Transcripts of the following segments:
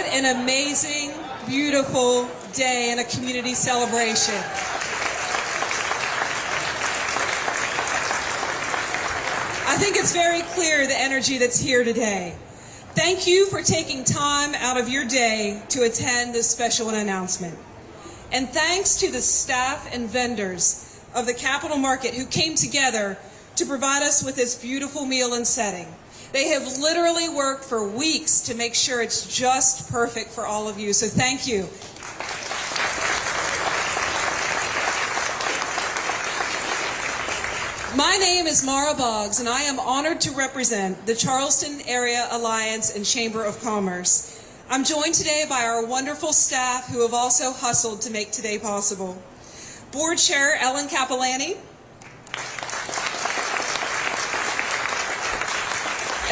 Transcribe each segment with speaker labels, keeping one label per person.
Speaker 1: What an amazing, beautiful day and a community celebration. I think it's very clear the energy that's here today. Thank you for taking time out of your day to attend this special announcement. And thanks to the staff and vendors of the Capital Market who came together to provide us with this beautiful meal and setting. They have literally worked for weeks to make sure it's just perfect for all of you, so thank you. My name is Mara Boggs, and I am honored to represent the Charleston Area Alliance and Chamber of Commerce. I'm joined today by our wonderful staff who have also hustled to make today possible. Board Chair Ellen Capilani,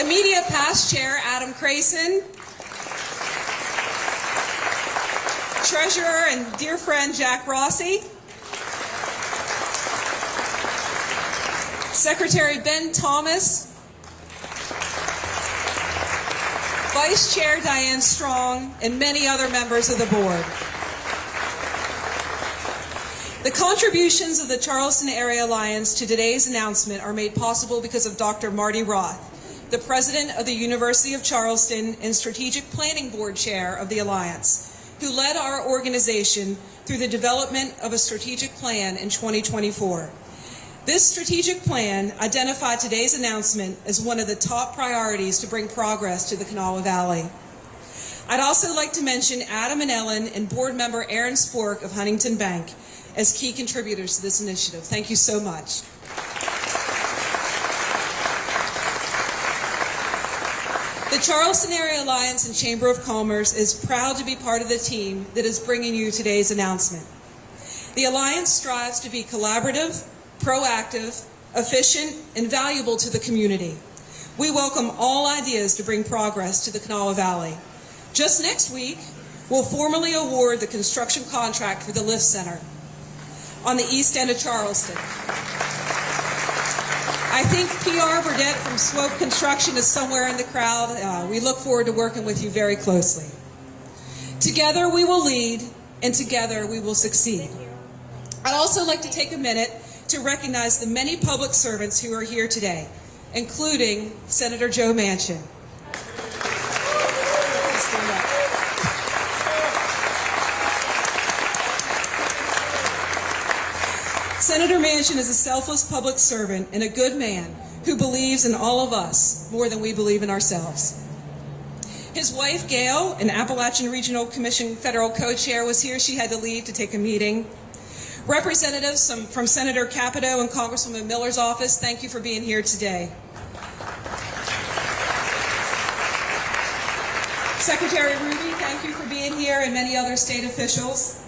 Speaker 1: Immediate Past Chair Adam Crayson, Treasurer and dear friend Jack Rossi, Secretary Ben Thomas, Vice Chair Diane Strong, and many other members of the board. The contributions of the Charleston Area Alliance to today's announcement are made possible because of Dr. Marty Roth, the President of the University of Charleston and Strategic Planning Board Chair of the Alliance, who led our organization through the development of a strategic plan in 2024. This strategic plan identified today's announcement as one of the top priorities to bring progress to the Kanawha Valley. I'd also like to mention Adam and Ellen and board member Aaron Spork of Huntington Bank as key contributors to this initiative. Thank you so much. The Charleston Area Alliance and Chamber of Commerce is proud to be part of the team that is bringing you today's announcement. The Alliance strives to be collaborative, proactive, efficient, and valuable to the community. We welcome all ideas to bring progress to the Kanawha Valley. Just next week, we'll formally award the construction contract for the Lift Center on the east end of Charleston. I think PR Burdette from Swope Construction is somewhere in the crowd. We look forward to working with you very closely. Together we will lead, and together we will succeed. I'd also like to take a minute to recognize the many public servants who are here today, including Senator Joe Manchin. Senator Manchin is a selfless public servant and a good man who believes in all of us more than we believe in ourselves. His wife, Gail, an Appalachian Regional Commission federal co-chair, was here. She had to leave to take a meeting. Representatives from Senator Capito and Congresswoman Miller's office, thank you for being here today. Secretary Ruby, thank you for being here, and many other state officials.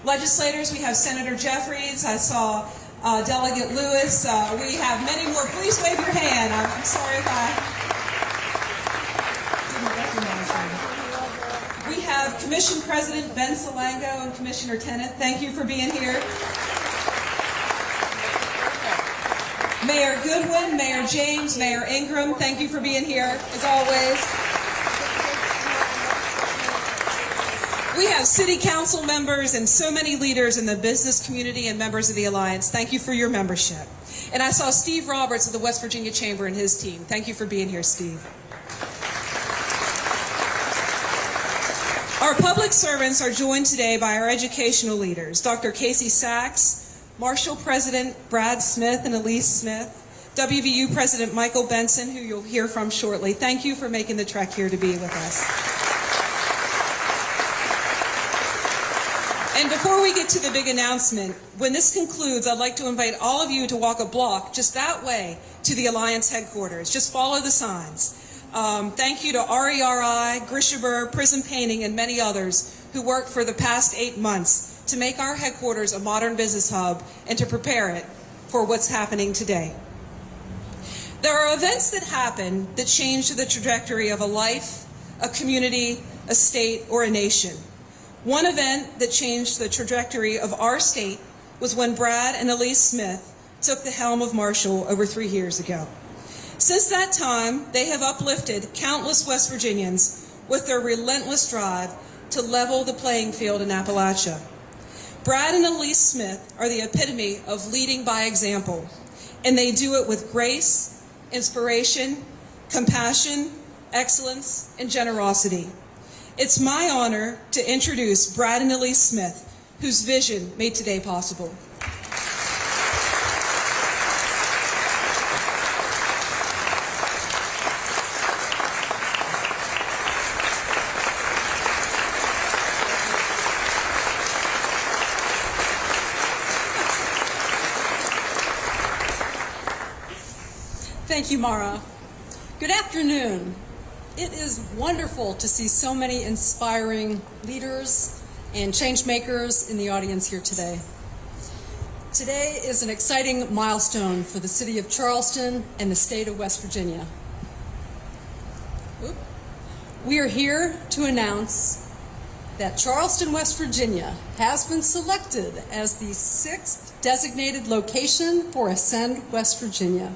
Speaker 1: Legislators, we have Senator Jeffries, I saw Delegate Lewis, we have many more. Please wave your hand. I'm sorry if I didn't recognize you. We have Commission President Ben Salango and Commissioner Tennant. Thank you for being here. Mayor Goodwin, Mayor James, Mayor Ingram, thank you for being here, as always. We have city council members and so many leaders in the business community and members of the Alliance. Thank you for your membership. And I saw Steve Roberts of the West Virginia Chamber and his team. Thank you for being here, Steve. Our public servants are joined today by our educational leaders, Dr. Casey Sachs, Marshall President Brad Smith and Elise Smith, WVU President Michael Benson, who you'll hear from shortly. Thank you for making the trek here to be with us. And before we get to the big announcement, when this concludes, I'd like to invite all of you to walk a block just that way to the Alliance headquarters. Just follow the signs. Thank you to RERI, Grishaber, Prism Painting, and many others who worked for the past 8 months to make our headquarters a modern business hub and to prepare it for what's happening today. There are events that happen that change the trajectory of a life, a community, a state, or a nation. One event that changed the trajectory of our state was when Brad and Elise Smith took the helm of Marshall over 3 years ago. Since that time, they have uplifted countless West Virginians with their relentless drive to level the playing field in Appalachia. Brad and Elise Smith are the epitome of leading by example, and they do it with grace, inspiration, compassion, excellence, and generosity. It's my honor to introduce Brad and Elise Smith, whose vision made today possible.
Speaker 2: Thank you, Mara. Good afternoon. It is wonderful to see so many inspiring leaders and change makers in the audience here today. Today is an exciting milestone for the city of Charleston and the state of West Virginia. We are here to announce that Charleston, West Virginia has been selected as the 6th designated location for Ascend West Virginia.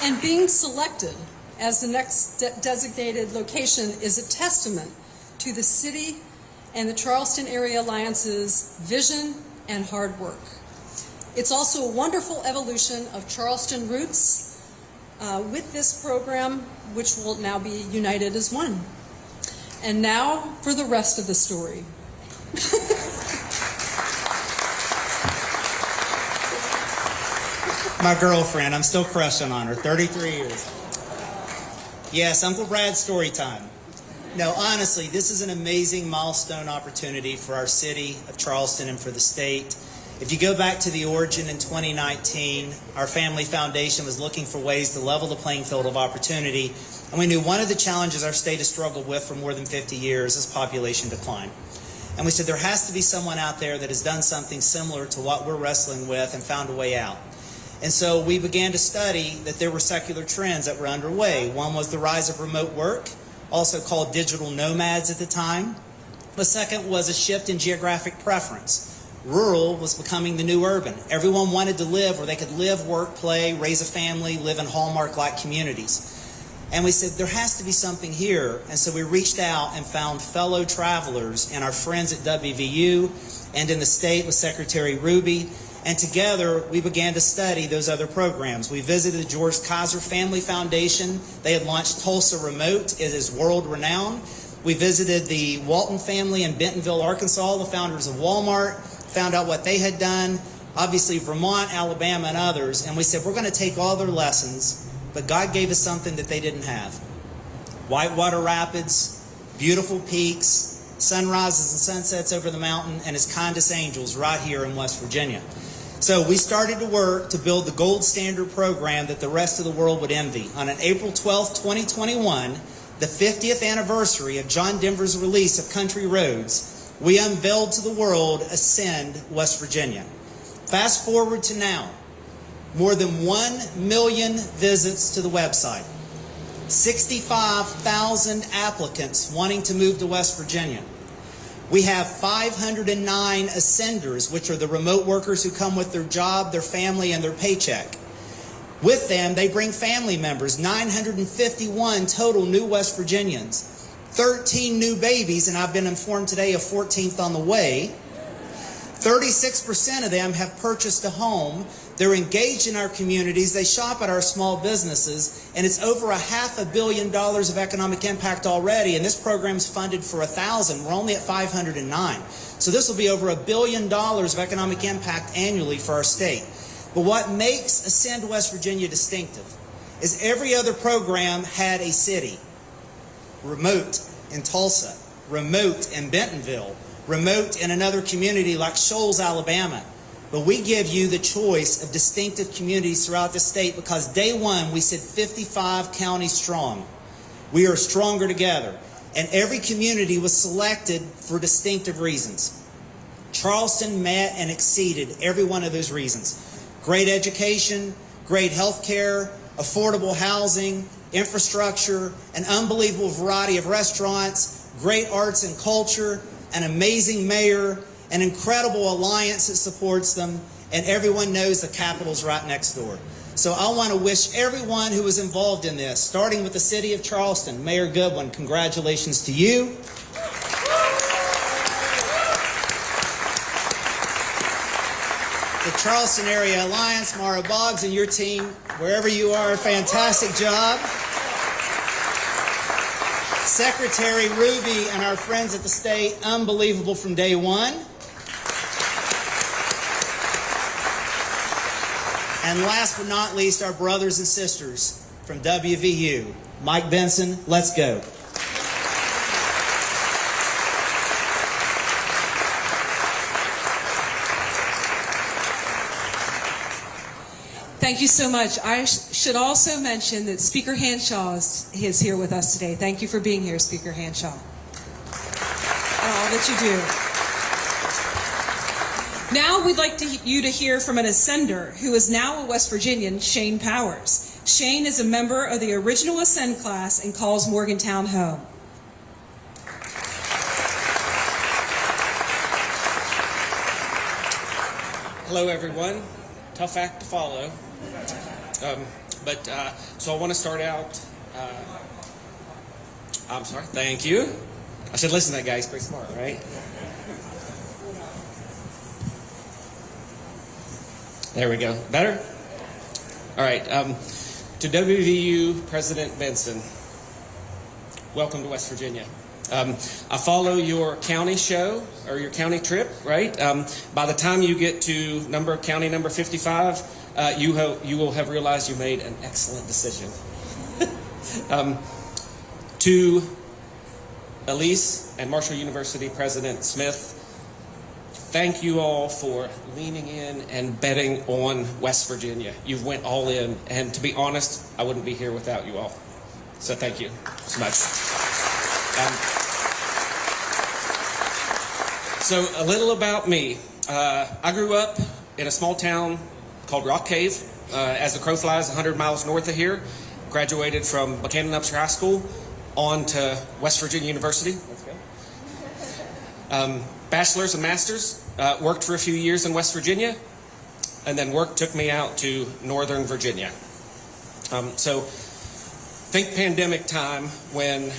Speaker 2: And being selected as the next designated location is a testament to the city and the Charleston Area Alliance's vision and hard work. It's also a wonderful evolution of Charleston roots with this program, which will now be united as one. And now for the rest of the story.
Speaker 3: My girlfriend, I'm still crushing on her, 33 years. Yes, Uncle Brad's story time. No, honestly, this is an amazing milestone opportunity for our city of Charleston and for the state. If you go back to the origin in 2019, our family foundation was looking for ways to level the playing field of opportunity, and we knew one of the challenges our state has struggled with for more than 50 years is population decline. And we said there has to be someone out there that has done something similar to what we're wrestling with and found a way out. And so we began to study that there were secular trends that were underway. One was the rise of remote work, also called digital nomads at the time. The second was a shift in geographic preference. Rural was becoming the new urban. Everyone wanted to live where they could live, work, play, raise a family, live in hallmark-like communities. And we said, there has to be something here. And so we reached out and found fellow travelers and our friends at W.Va and in the state with Secretary Ruby. And together, we began to study those other programs. We visited the George Kaiser Family Foundation. They had launched Tulsa Remote. It is world-renowned. We visited the Walton family in Bentonville, Arkansas, the founders of Walmart, found out what they had done. Obviously, Vermont, Alabama, and others. And we said, we're going to take all their lessons, but God gave us something that they didn't have. Whitewater Rapids, beautiful peaks, sunrises and sunsets over the mountain, and His kindest angels right here in West Virginia. So we started to work to build the gold standard program that the rest of the world would envy. On an April 12, 2021, the 50th anniversary of John Denver's release of Country Roads, we unveiled to the world Ascend West Virginia. Fast forward to now, more than 1 million visits to the website, 65,000 applicants wanting to move to West Virginia. We have 509 ascenders, which are the remote workers who come with their job, their family, and their paycheck. With them, they bring family members, 951 total new West Virginians, 13 new babies, and I've been informed today a 14th on the way. 36% of them have purchased a home. They're engaged in our communities. They shop at our small businesses, and it's over $500 million of economic impact already. And this program's funded for 1,000. We're only at 509. So this will be over $1 billion of economic impact annually for our state. But what makes Ascend West Virginia distinctive is every other program had a city. Remote in Tulsa, remote in Bentonville, remote in another community like Shoals, Alabama. But we give you the choice of distinctive communities throughout the state because day one we said 55 counties strong. We are stronger together. And every community was selected for distinctive reasons. Charleston met and exceeded every one of those reasons. Great education, great health care, affordable housing, infrastructure, an unbelievable variety of restaurants, great arts and culture, an amazing mayor, an incredible alliance that supports them, and everyone knows the Capitol's right next door. So I want to wish everyone who was involved in this, starting with the City of Charleston, Mayor Goodwin, congratulations to you. The Charleston Area Alliance, Mara Boggs and your team, wherever you are, fantastic job. Secretary Ruby and our friends at the state, unbelievable from day one. And last but not least, our brothers and sisters from WVU. Mike Benson, let's go.
Speaker 1: Thank you so much. I should also mention that Speaker Hanshaw is here with us today. Thank you for being here, Speaker Hanshaw, and all that you do. Now we'd like you to hear from an ascender who is now a West Virginian, Shane Powers. Shane is a member of the original Ascend class and calls Morgantown home.
Speaker 4: Hello, everyone. Tough act to follow. So I want to start out. I'm sorry. Thank you. I should listen to that guy. He's pretty smart, right? There we go. Better? All right. To WVU President Benson, welcome to West Virginia. I follow your county show or your county trip, right? By the time you get to county number 55, you will have realized you made an excellent decision. To Elise and Marshall University President Smith, thank you all for leaning in and betting on West Virginia. You've went all in, and to be honest, I wouldn't be here without you all. So thank you so much. So a little about me. I grew up in a small town called Rock Cave, as the crow flies, 100 miles north of here. Graduated from Buchanan-Upshur High School on to West Virginia University. Let's go. Bachelor's and master's. Worked for a few years in West Virginia, and then work took me out to Northern Virginia. So think pandemic time when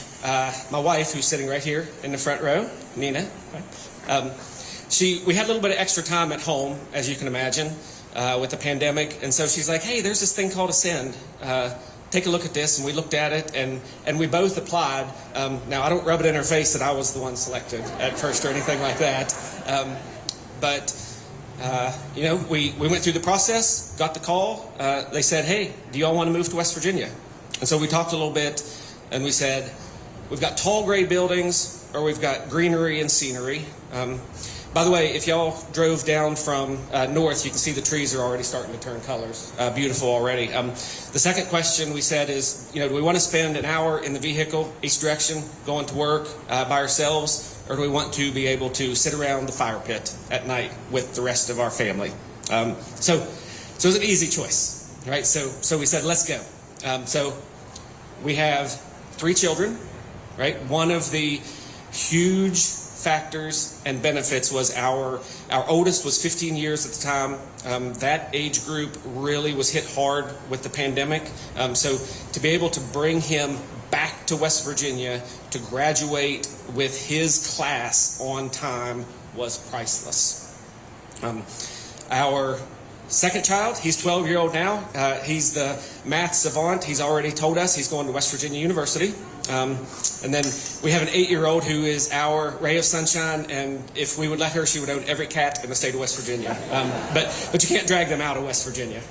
Speaker 4: my wife, who's sitting right here in the front row, Nina, we had a little bit of extra time at home, as you can imagine, with the pandemic, and so she's like, hey, there's this thing called Ascend. Take a look at this, and we looked at it, and we both applied. Now, I don't rub it in her face that I was the one selected at first or anything like that, we went through the process, got the call. They said, hey, do you all want to move to West Virginia? And so we talked a little bit, and we said, we've got tall gray buildings, or we've got greenery and scenery. By the way, if y'all drove down from north, you can see the trees are already starting to turn colors. Beautiful already. The second question we said is, do we want to spend an hour in the vehicle, each direction, going to work by ourselves, or do we want to be able to sit around the fire pit at night with the rest of our family? So it was an easy choice, right? So we said, let's go. So we have 3 children, right? One of the huge factors and benefits was our oldest was 15 years at the time. That age group really was hit hard with the pandemic. So to be able to bring him back to West Virginia to graduate with his class on time was priceless. Our second child, he's 12-year-old now. He's the math savant. He's already told us he's going to West Virginia University. And then we have an 8-year-old who is our ray of sunshine, and if we would let her, she would own every cat in the state of West Virginia. But you can't drag them out of West Virginia.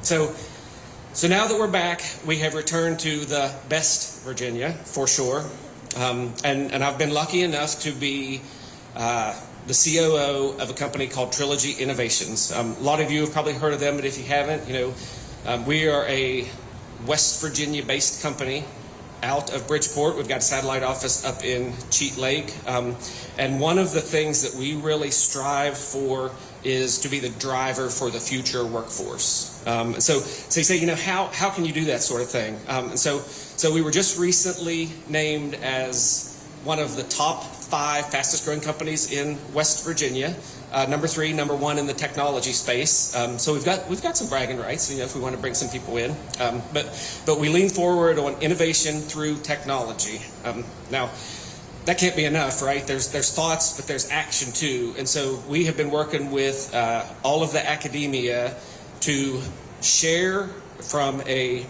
Speaker 4: So now that we're back, we have returned to the best Virginia, for sure. And I've been lucky enough to be the COO of a company called Trilogy Innovations. A lot of you have probably heard of them, but if you haven't, we are a West Virginia-based company out of Bridgeport. We've got a satellite office up in Cheat Lake. And one of the things that we really strive for is to be the driver for the future workforce. So you say, how can you do that sort of thing? So we were just recently named as one of the top 5 fastest growing companies in West Virginia. Number 3, number 1 in the technology space. So we've got some bragging rights, if we want to bring some people in. But we lean forward on innovation through technology. Now, that can't be enough, right? There's thoughts, but there's action too. And so we have been working with all of the academia to share from a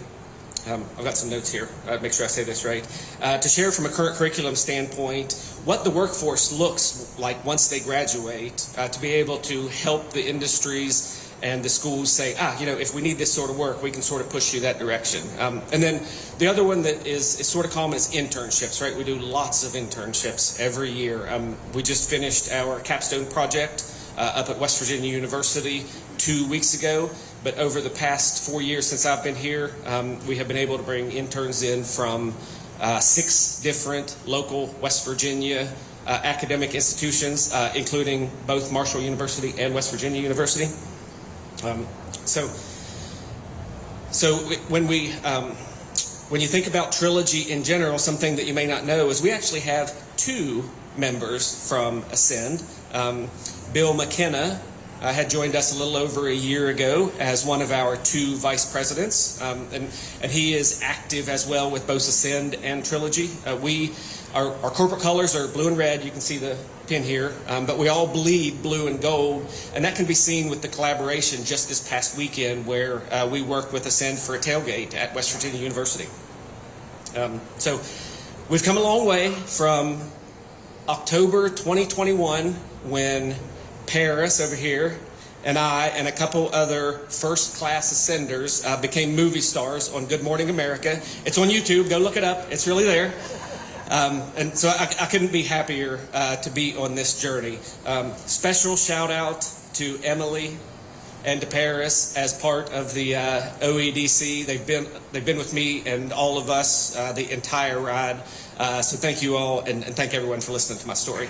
Speaker 4: I've got some notes here. Make sure I say this right. To share from a current curriculum standpoint what the workforce looks like once they graduate, to be able to help the industries and the schools say, if we need this sort of work, we can sort of push you that direction. And then the other one that is sort of common is internships, right? We do lots of internships every year. We just finished our capstone project up at West Virginia University 2 weeks ago. But over the past 4 years since I've been here, we have been able to bring interns in from 6 different local West Virginia academic institutions, including both Marshall University and West Virginia University. So when you think about Trilogy in general, something that you may not know is we actually have 2 members from Ascend. Bill McKenna had joined us a little over a year ago as one of our 2 vice presidents, and he is active as well with both Ascend and Trilogy. Our corporate colors are blue and red. You can see the pin here, but we all bleed blue and gold, and that can be seen with the collaboration just this past weekend where we worked with Ascend for a tailgate at West Virginia University. So we've come a long way from October 2021 when Paris over here and I and a couple other first-class Ascenders became movie stars on Good Morning America. It's on YouTube. Go look it up. It's really there. And so I couldn't be happier to be on this journey. Special shout out to Emily and to Paris as part of the OEDC. They've been with me and all of us the entire ride. So thank you all, and thank everyone for listening to my story.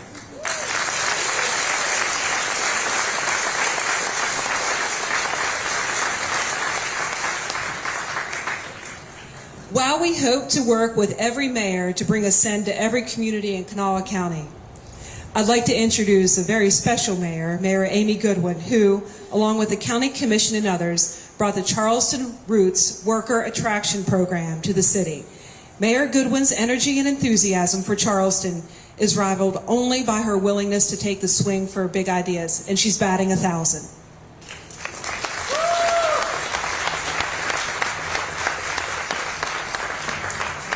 Speaker 1: While we hope to work with every mayor to bring Ascend to every community in Kanawha County, I'd like to introduce a very special mayor, Mayor Amy Goodwin, who, along with the County Commission and others, brought the Charleston Roots Worker Attraction Program to the city. Mayor Goodwin's energy and enthusiasm for Charleston is rivaled only by her willingness to take the swing for big ideas, and she's batting 1,000.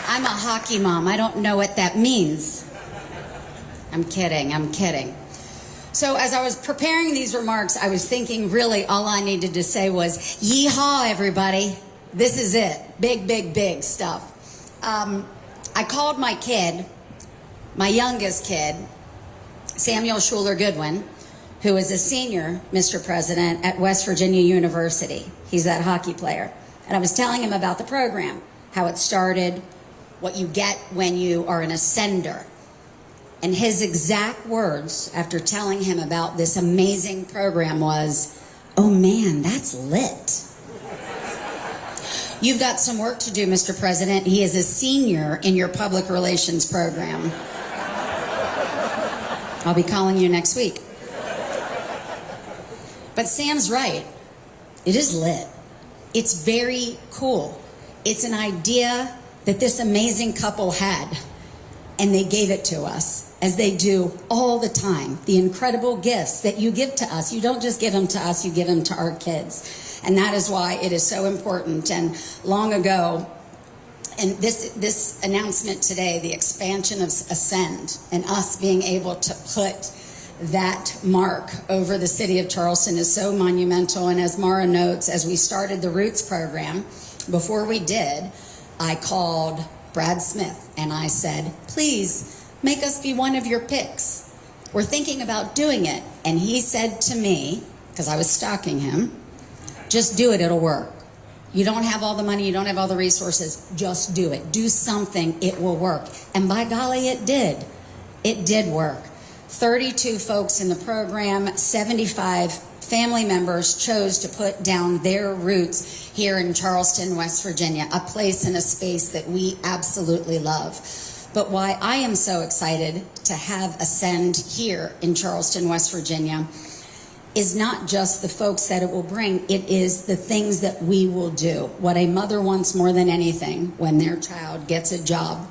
Speaker 5: I'm a hockey mom. I don't know what that means. I'm kidding. So as I was preparing these remarks, I was thinking really all I needed to say was, yeehaw, everybody. This is it. Big stuff. I called my kid, my youngest kid, Samuel Schuler Goodwin, who is a senior, Mr. President, at West Virginia University. He's that hockey player. And I was telling him about the program, how it started, what you get when you are an Ascender. And his exact words after telling him about this amazing program was, "Oh man, that's lit." You've got some work to do, Mr. President. He is a senior in your public relations program. I'll be calling you next week. But Sam's right. It is lit. It's very cool. It's an idea that this amazing couple had, and they gave it to us, as they do all the time. The incredible gifts that you give to us, you don't just give them to us, you give them to our kids. And that is why it is so important. And long ago, and this announcement today, the expansion of Ascend, and us being able to put that mark over the city of Charleston is so monumental. And as Mara notes, as we started the Roots program, before we did, I called Brad Smith and I said, please make us be one of your picks. We're thinking about doing it. And he said to me, because I was stalking him, just do it, it'll work. You don't have all the money, you don't have all the resources, just do it. Do something, it will work. And by golly, it did. It did work. 32 folks in the program, 75 family members chose to put down their roots here in Charleston, West Virginia, a place and a space that we absolutely love. But why I am so excited to have Ascend here in Charleston, West Virginia, is not just the folks that it will bring, it is the things that we will do. What a mother wants more than anything when their child gets a job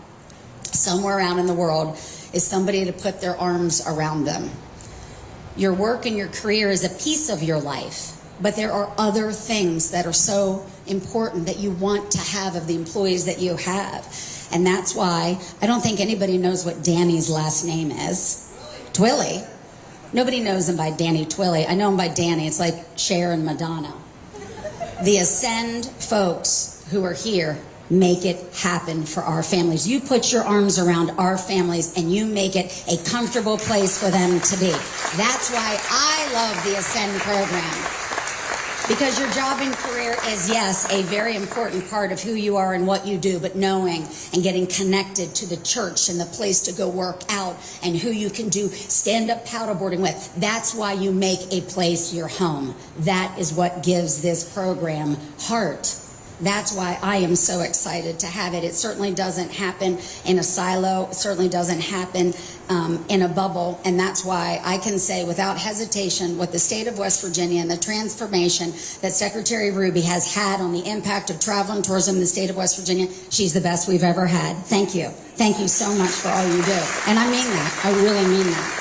Speaker 5: somewhere out in the world is somebody to put their arms around them. Your work and your career is a piece of your life, but there are other things that are so important that you want to have of the employees that you have. And that's why I don't think anybody knows what Danny's last name is. Twilly. Nobody knows him by Danny Twilly. I know him by Danny. It's like Cher and Madonna. The Ascend folks who are here make it happen for our families. You put your arms around our families and you make it a comfortable place for them to be. That's why I love the Ascend program. Because your job and career is, yes, a very important part of who you are and what you do, but knowing and getting connected to the church and the place to go work out and who you can do stand-up paddleboarding with, that's why you make a place your home. That is what gives this program heart. That's why I am so excited to have it. It certainly doesn't happen in a silo. It certainly doesn't happen in a bubble. And that's why I can say without hesitation what the state of West Virginia and the transformation that Secretary Ruby has had on the impact of travel and tourism in the state of West Virginia, she's the best we've ever had. Thank you. Thank you so much for all you do. And I mean that. I really mean that.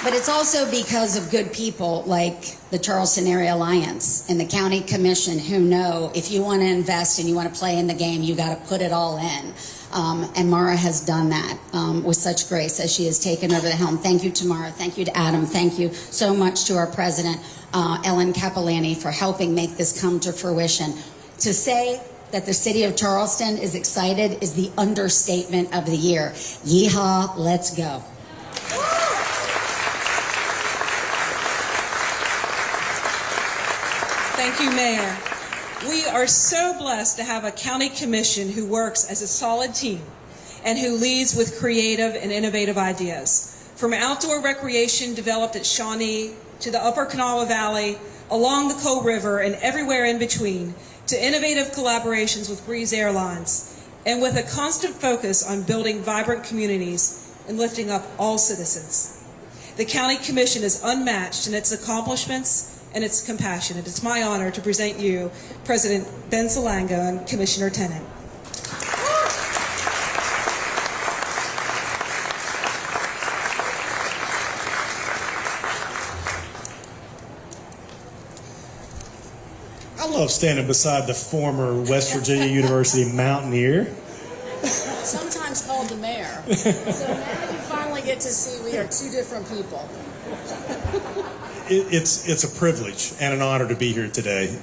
Speaker 5: But it's also because of good people like the Charleston Area Alliance and the County Commission who know if you want to invest and you want to play in the game, you got to put it all in. And Mara has done that with such grace as she has taken over the helm. Thank you to Mara. Thank you to Adam. Thank you so much to our president, Ellen Capellani, for helping make this come to fruition. To say that the city of Charleston is excited is the understatement of the year. Yeehaw, let's go.
Speaker 1: Thank you, Mayor. We are so blessed to have a county commission who works as a solid team and who leads with creative and innovative ideas. From outdoor recreation developed at Shawnee to the Upper Kanawha Valley, along the Coal River, and everywhere in between, to innovative collaborations with Breeze Airlines, and with a constant focus on building vibrant communities and lifting up all citizens. The County Commission is unmatched in its accomplishments and its compassion. It's my honor to present you President Ben Salango and Commissioner Tennant.
Speaker 6: I love standing beside the former West Virginia University Mountaineer.
Speaker 7: Sometimes called the mayor. So now you finally get to see we are two different people.
Speaker 6: It's a privilege and an honor to be here today.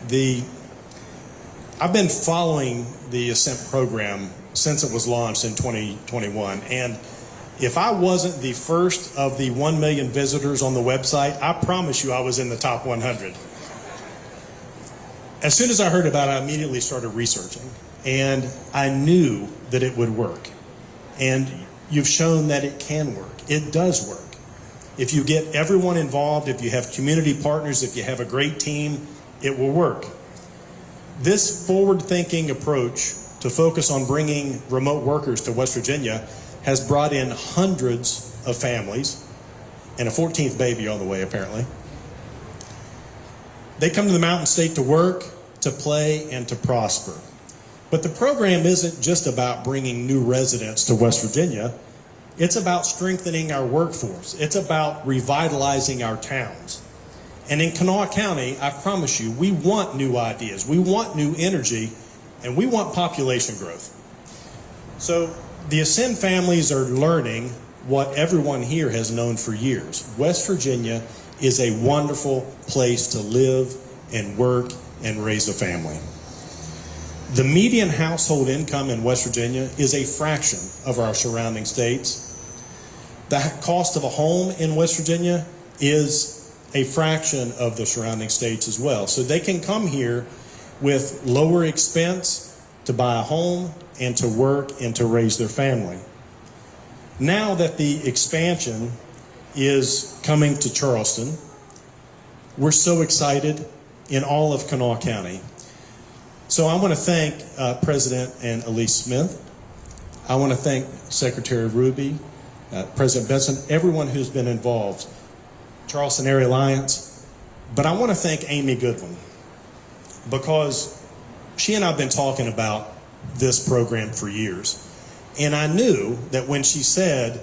Speaker 6: I've been following the Ascent program since it was launched in 2021, and if I wasn't the first of the 1 million visitors on the website, I promise you I was in the top 100. As soon as I heard about it, I immediately started researching, and I knew that it would work. And you've shown that it can work. It does work. If you get everyone involved, if you have community partners, if you have a great team, it will work. This forward-thinking approach to focus on bringing remote workers to West Virginia has brought in hundreds of families and a 14th baby on the way, apparently. They come to the Mountain State to work, to play, and to prosper. But the program isn't just about bringing new residents to West Virginia. It's about strengthening our workforce. It's about revitalizing our towns. And in Kanawha County, I promise you, we want new ideas, we want new energy, and we want population growth. So the Ascend families are learning what everyone here has known for years. West Virginia is a wonderful place to live and work and raise a family. The median household income in West Virginia is a fraction of our surrounding states. The cost of a home in West Virginia is a fraction of the surrounding states as well. So they can come here with lower expense to buy a home and to work and to raise their family. Now that the expansion is coming to Charleston, we're so excited in all of Kanawha County. So I want to thank President and Elise Smith. I want to thank Secretary Ruby, President Benson, everyone who's been involved, Charleston Area Alliance. But I want to thank Amy Goodwin, because she and I have been talking about this program for years. And I knew that when she said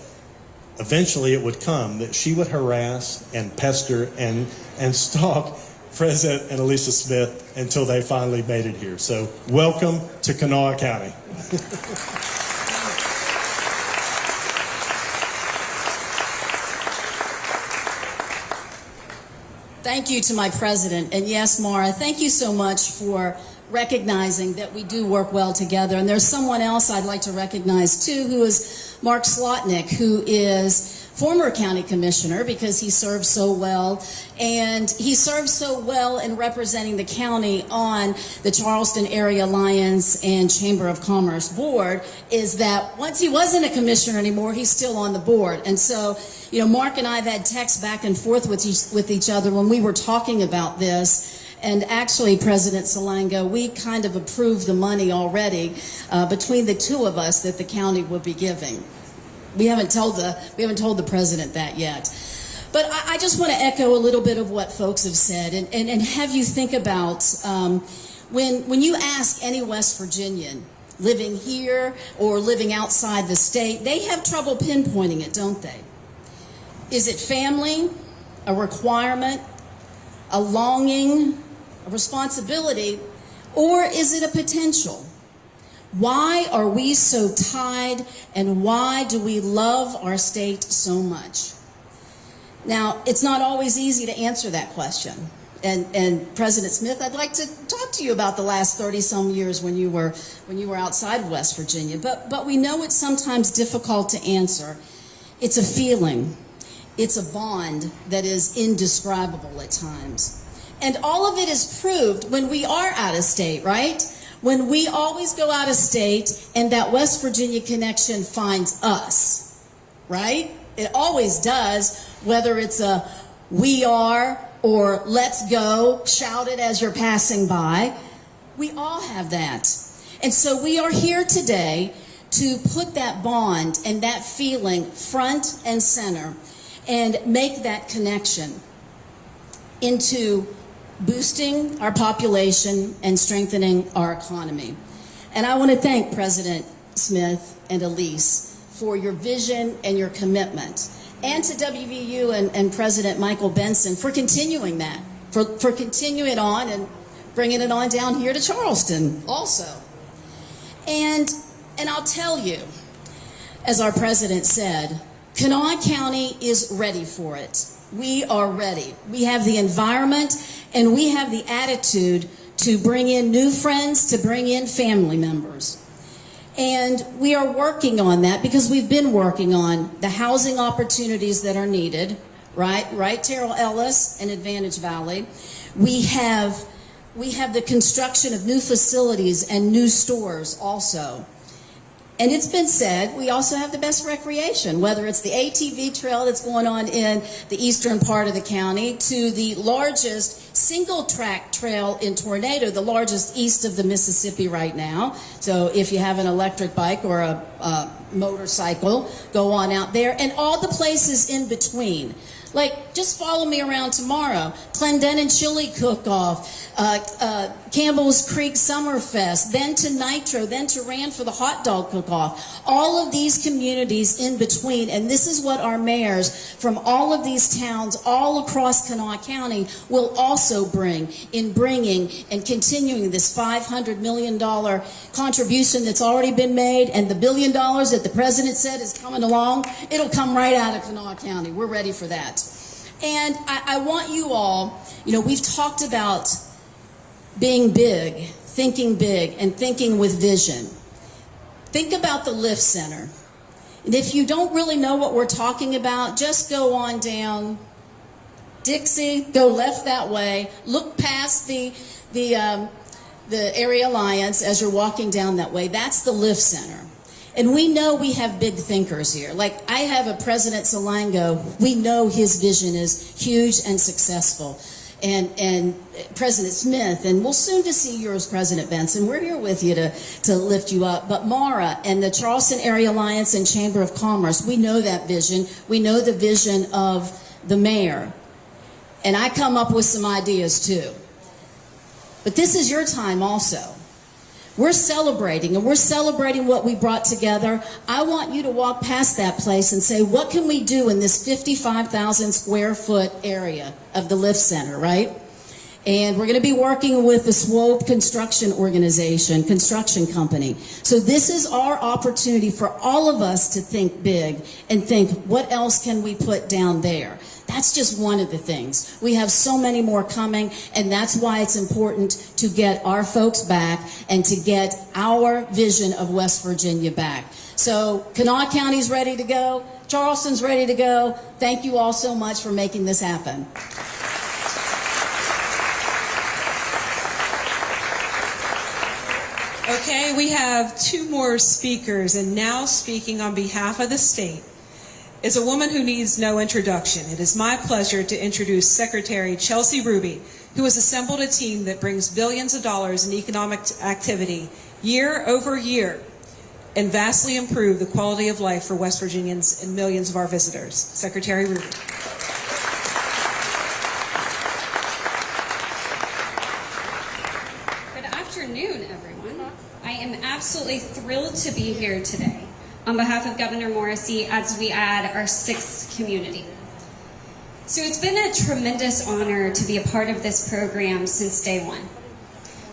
Speaker 6: eventually it would come, that she would harass and pester and stalk President and Elisa Smith until they finally made it here. So welcome to Kanawha County.
Speaker 8: Thank you to my president. And yes, Mara, thank you so much for recognizing that we do work well together. And there's someone else I'd like to recognize too, who is Mark Slotnick, who is former county commissioner, because he served so well. And he served so well in representing the county on the Charleston Area Alliance and Chamber of Commerce board, is that once he wasn't a commissioner anymore, he's still on the board. And so, you know, Mark and I have had texts back and forth with each other when we were talking about this. And actually, President Salango, we kind of approved the money already between the two of us that the county would be giving. We haven't told the president that yet. But I just want to echo a little bit of what folks have said and have you think about when you ask any West Virginian living here or living outside the state, they have trouble pinpointing it, don't they? Is it family, a requirement, a longing, a responsibility, or is it a potential? Why are we so tied, and why do we love our state so much? Now, it's not always easy to answer that question. And President Smith, I'd like to talk to you about the last 30-some years when you were outside West Virginia. But we know it's sometimes difficult to answer. It's a feeling. It's a bond that is indescribable at times. And all of it is proved when we are out of state, right? When we always go out of state and that West Virginia connection finds us, right? It always does, whether it's a "we are" or "let's go" shouted as you're passing by. We all have that. And so we are here today to put that bond and that feeling front and center and make that connection into boosting our population and strengthening our economy. And I want to thank President Smith and Elise for your vision and your commitment, and to WVU and President Michael Benson for continuing that, for continuing it on and bringing it on down here to Charleston also. And I'll tell you, as our president said, Kanawha County is ready for it. We are ready. We have the environment and we have the attitude to bring in new friends, to bring in family members. And we are working on that because we've been working on the housing opportunities that are needed, right, Terrell Ellis and Advantage Valley. We have the construction of new facilities and new stores also. And it's been said, we also have the best recreation, whether it's the ATV trail that's going on in the eastern part of the county to the largest single-track trail in Tornado, the largest east of the Mississippi right now. So if you have an electric bike or a motorcycle, go on out there. And all the places in between. Like, just follow me around tomorrow. Clendenin Chili Cook-Off, Campbell's Creek Summerfest, then to Nitro, then to Rand for the Hot Dog Cook-Off. All of these communities in between, and this is what our mayors from all of these towns all across Kanawha County will also bring in bringing and continuing this $500 million contribution that's already been made, and the $1 billion that the president said is coming along. It'll come right out of Kanawha County. We're ready for that. And I want you all, we've talked about being big, and thinking with vision. Think about the Lift Center. And if you don't really know what we're talking about, just go on down Dixie, go left that way, look past the Area Alliance as you're walking down that way. That's the Lift Center. And we know we have big thinkers here. Like, I have a President Salango. We know his vision is huge and successful. And President Smith, and we'll soon to see yours, President Benson. We're here with you to lift you up. But Mara and the Charleston Area Alliance and Chamber of Commerce, we know that vision. We know the vision of the mayor. And I come up with some ideas too. But this is your time also. We're celebrating, and we're celebrating what we brought together. I want you to walk past that place and say, what can we do in this 55,000 square foot area of the Lift Center, right? And we're going to be working with the Swope Construction Organization, construction company. So this is our opportunity for all of us to think big and think, what else can we put down there? That's just one of the things. We have so many more coming, and that's why it's important to get our folks back and to get our vision of West Virginia back. So Kanawha County's ready to go. Charleston's ready to go. Thank you all so much for making this happen.
Speaker 1: Okay, we have two more speakers, and now speaking on behalf of the state is a woman who needs no introduction. It is my pleasure to introduce Secretary Chelsea Ruby, who has assembled a team that brings billions of dollars in economic activity year over year and vastly improve the quality of life for West Virginians and millions of our visitors. Secretary Ruby.
Speaker 9: Good afternoon, everyone. I am absolutely thrilled to be here today on behalf of Governor Morrissey as we add our 6th community. So it's been a tremendous honor to be a part of this program since day one.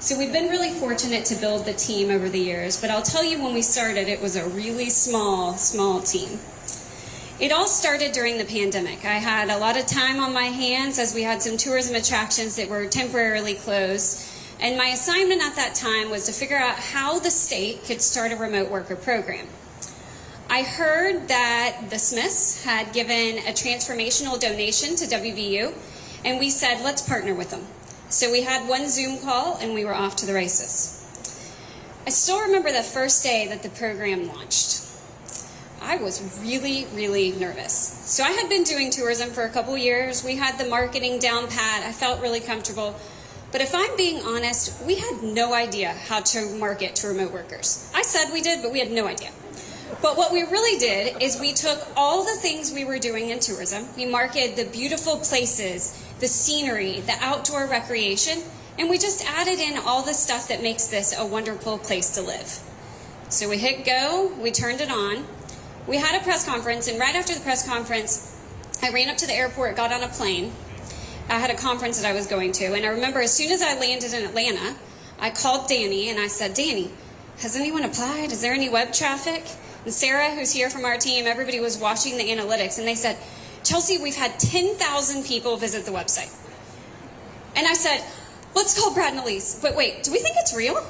Speaker 9: So we've been really fortunate to build the team over the years, but I'll tell you, when we started, it was a really small team. It all started during the pandemic. I had a lot of time on my hands as we had some tourism attractions that were temporarily closed. And my assignment at that time was to figure out how the state could start a remote worker program. I heard that the Smiths had given a transformational donation to WVU, and we said, let's partner with them. So we had one Zoom call, and we were off to the races. I still remember the first day that the program launched. I was really, really nervous. So I had been doing tourism for a couple years. We had the marketing down pat. I felt really comfortable. But if I'm being honest, we had no idea how to market to remote workers. I said we did, but we had no idea. But what we really did is we took all the things we were doing in tourism, we marketed the beautiful places, the scenery, the outdoor recreation, and we just added in all the stuff that makes this a wonderful place to live. So we hit go, we turned it on, we had a press conference, and right after the press conference, I ran up to the airport, got on a plane. I had a conference that I was going to, and I remember as soon as I landed in Atlanta, I called Danny and I said, Danny, has anyone applied? Is there any web traffic? And Sarah, who's here from our team, everybody was watching the analytics, and they said, Chelsea, we've had 10,000 people visit the website. And I said, let's call Brad and Elise. But wait, do we think it's real?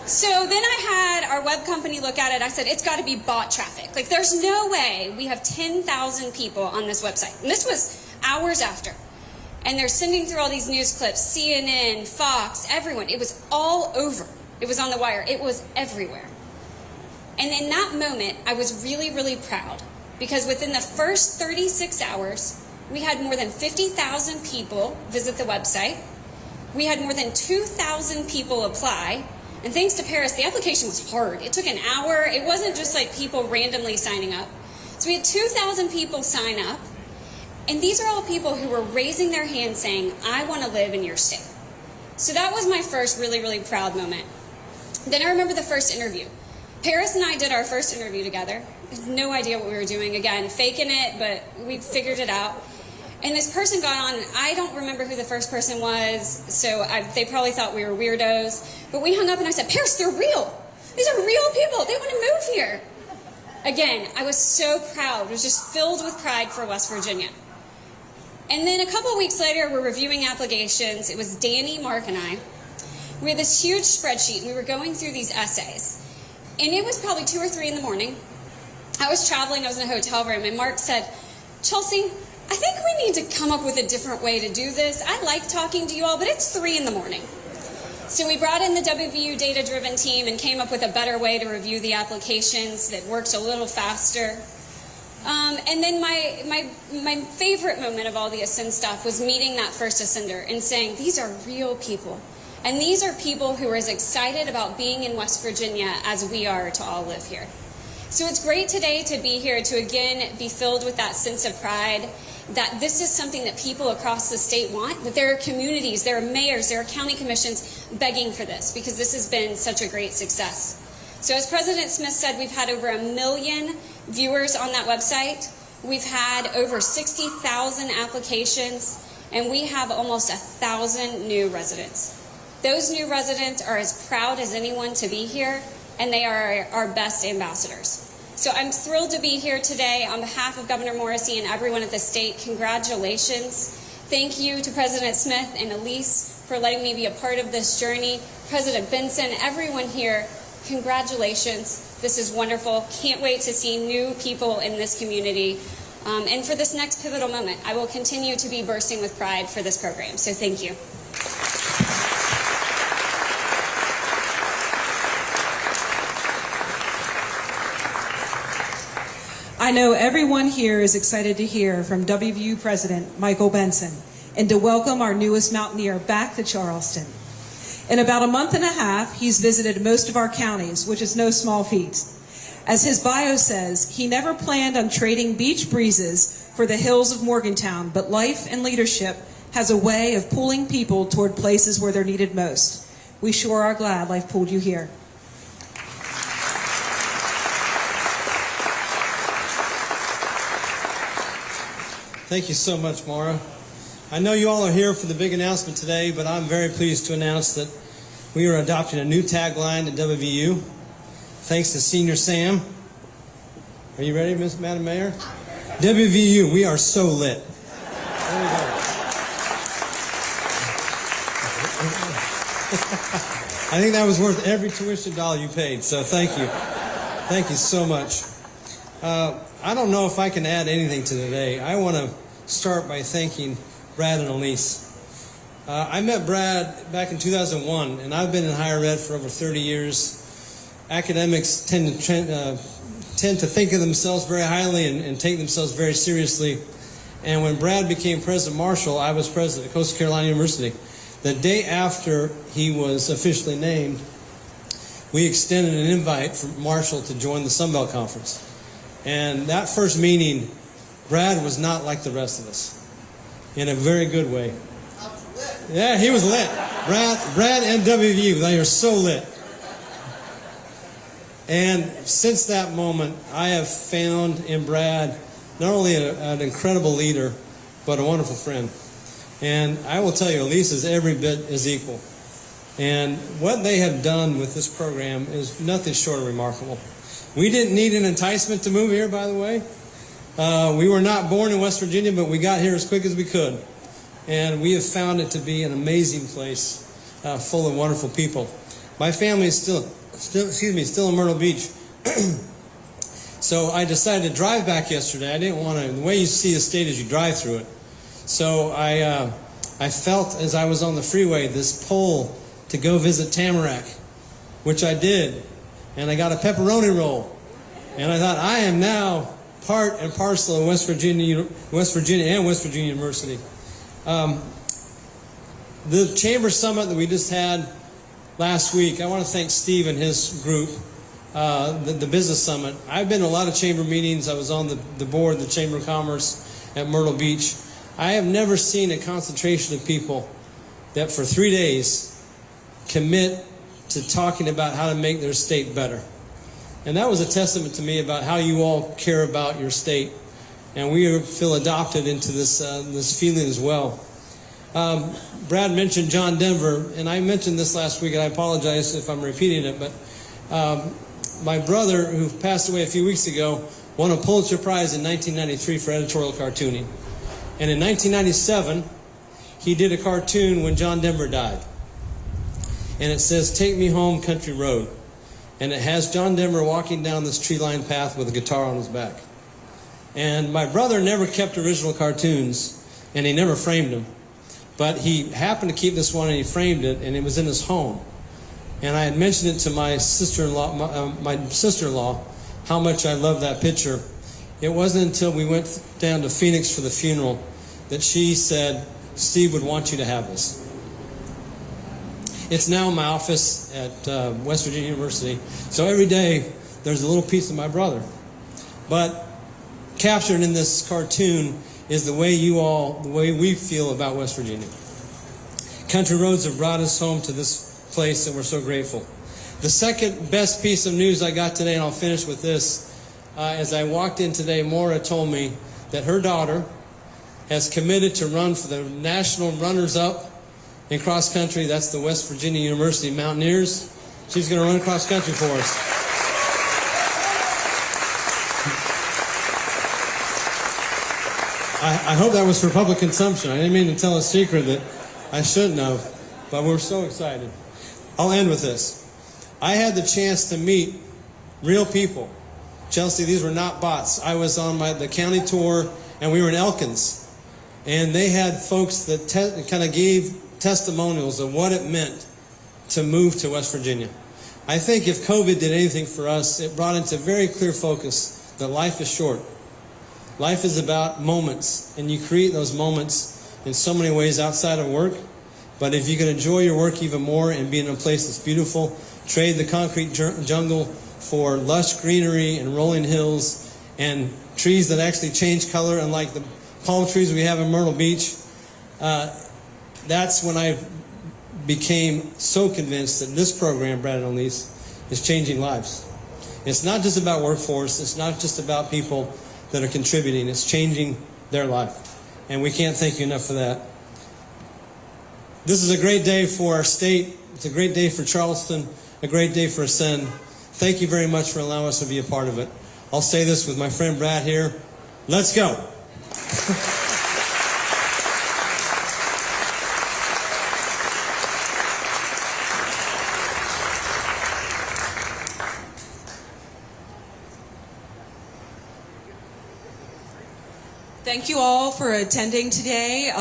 Speaker 9: So then I had our web company look at it. I said, it's got to be bot traffic. Like, there's no way we have 10,000 people on this website. And this was hours after. And they're sending through all these news clips, CNN, Fox, everyone. It was all over. It was on the wire. It was everywhere. And in that moment, I was really, really proud, because within the first 36 hours, we had more than 50,000 people visit the website. We had more than 2,000 people apply. And thanks to Paris, the application was hard. It took an hour. It wasn't just like people randomly signing up. So we had 2,000 people sign up. And these are all people who were raising their hands saying, I want to live in your state. So that was my first really, really proud moment. Then I remember the first interview. Paris and I did our first interview together. No idea what we were doing. Again, faking it, but we figured it out. And this person got on. I don't remember who the first person was, so they probably thought we were weirdos. But we hung up and I said, Paris, they're real. These are real people. They want to move here. Again, I was so proud. I was just filled with pride for West Virginia. And then a couple of weeks later, we're reviewing applications. It was Danny, Mark, and I. We had this huge spreadsheet, and we were going through these essays. And it was probably 2 or 3 in the morning. I was traveling. I was in a hotel room, and Mark said, Chelsea, I think we need to come up with a different way to do this. I like talking to you all, but it's 3 in the morning. So we brought in the WVU data-driven team and came up with a better way to review the applications that worked a little faster. And then my favorite moment of all the Ascend stuff was meeting that first Ascender and saying, these are real people. And these are people who are as excited about being in West Virginia as we are to all live here. So it's great today to be here to again be filled with that sense of pride that this is something that people across the state want, that there are communities, there are mayors, there are county commissions begging for this because this has been such a great success. So as President Smith said, we've had over 1 million viewers on that website. We've had over 60,000 applications, and we have almost 1,000 new residents. Those new residents are as proud as anyone to be here, and they are our best ambassadors. So I'm thrilled to be here today on behalf of Governor Morrissey and everyone at the state. Congratulations. Thank you to President Smith and Elise for letting me be a part of this journey. President Benson, everyone here, congratulations. This is wonderful. Can't wait to see new people in this community. And for this next pivotal moment, I will continue to be bursting with pride for this program. So thank you.
Speaker 1: I know everyone here is excited to hear from WVU President Michael Benson and to welcome our newest Mountaineer back to Charleston. In about a month and a half, he's visited most of our counties, which is no small feat. As his bio says, he never planned on trading beach breezes for the hills of Morgantown, but life and leadership has a way of pulling people toward places where they're needed most. We sure are glad life pulled you here.
Speaker 10: Thank you so much, Maura. I know you all are here for the big announcement today, but I'm very pleased to announce that we are adopting a new tagline at WVU, thanks to Senior Sam. Are you ready, Madam Mayor? WVU, we are so lit. There we go. I think that was worth every tuition dollar you paid, so thank you. Thank you so much. I don't know if I can add anything to today. I want to start by thanking Brad and Elise. I met Brad back in 2001, and I've been in higher ed for over 30 years. Academics tend to think of themselves very highly and take themselves very seriously. And when Brad became President Marshall, I was president of Coastal Carolina University. The day after he was officially named, we extended an invite for Marshall to join the Sun Belt Conference. And that first meeting, Brad was not like the rest of us, in a very good way. Yeah, he was lit. Brad and WVU, they are so lit. And since that moment, I have found in Brad not only an incredible leader, but a wonderful friend. And I will tell you, Elise is every bit as equal. And what they have done with this program is nothing short of remarkable. We didn't need an enticement to move here, by the way. We were not born in West Virginia, but we got here as quick as we could. And we have found it to be an amazing place, full of wonderful people. My family is still in Myrtle Beach. So I decided to drive back yesterday. I didn't want to, the way you see the state is you drive through it. So I felt as I was on the freeway this pull to go visit Tamarack, which I did. And I got a pepperoni roll. And I thought, I am now part and parcel of West Virginia and West Virginia University. The Chamber Summit that we just had last week, I want to thank Steve and his group, the Business Summit. I've been to a lot of Chamber meetings. I was on the board of the Chamber of Commerce at Myrtle Beach. I have never seen a concentration of people that for 3 days commit to talking about how to make their state better. And that was a testament to me about how you all care about your state. And we feel adopted into this feeling as well. Brad mentioned John Denver, and I mentioned this last week, and I apologize if I'm repeating it, but my brother, who passed away a few weeks ago, won a Pulitzer Prize in 1993 for editorial cartooning. And in 1997, he did a cartoon when John Denver died. And it says, "Take me home, country road." And it has John Denver walking down this tree-lined path with a guitar on his back. And my brother never kept original cartoons, and he never framed them. But he happened to keep this one, and he framed it, and it was in his home. And I had mentioned it to my sister-in-law how much I love that picture. It wasn't until we went down to Phoenix for the funeral that she said, Steve would want you to have this. It's now in my office at West Virginia University. So every day there's a little piece of my brother. But captured in this cartoon is the way we feel about West Virginia. Country roads have brought us home to this place, and we're so grateful. The second best piece of news I got today, and I'll finish with this, as I walked in today, Maura told me that her daughter has committed to run for the national runners-up in cross country. That's the West Virginia University Mountaineers. She's going to run cross country for us. I hope that was for public consumption. I didn't mean to tell a secret that I shouldn't have, but we're so excited. I'll end with this. I had the chance to meet real people. Chelsea, these were not bots. I was on the county tour, and we were in Elkins. And they had folks that kind of gave testimonials of what it meant to move to West Virginia. I think if COVID did anything for us, it brought into very clear focus that life is short. Life is about moments, and you create those moments in so many ways outside of work. But if you can enjoy your work even more and be in a place that's beautiful, trade the concrete jungle for lush greenery and rolling hills and trees that actually change color, unlike the palm trees we have in Myrtle Beach, that's when I became so convinced that this program, Brad and Elise, is changing lives. It's not just about workforce. It's not just about people that are contributing. It's changing their life. And we can't thank you enough for that. This is a great day for our state. It's a great day for Charleston, a great day for Ascend. Thank you very much for allowing us to be a part of it. I'll say this with my friend Brad here. Let's go.
Speaker 1: Thank you all for attending today.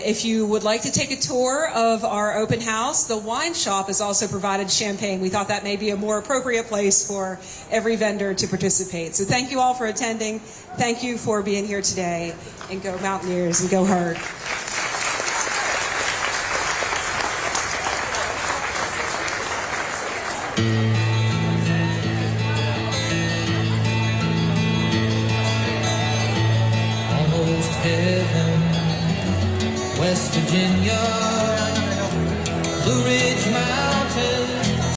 Speaker 1: If you would like to take a tour of our open house, the wine shop has also provided champagne. We thought that may be a more appropriate place for every vendor to participate. So thank you all for attending. Thank you for being here today. And go Mountaineers and go Herd.
Speaker 11: West Virginia, Blue Ridge Mountain.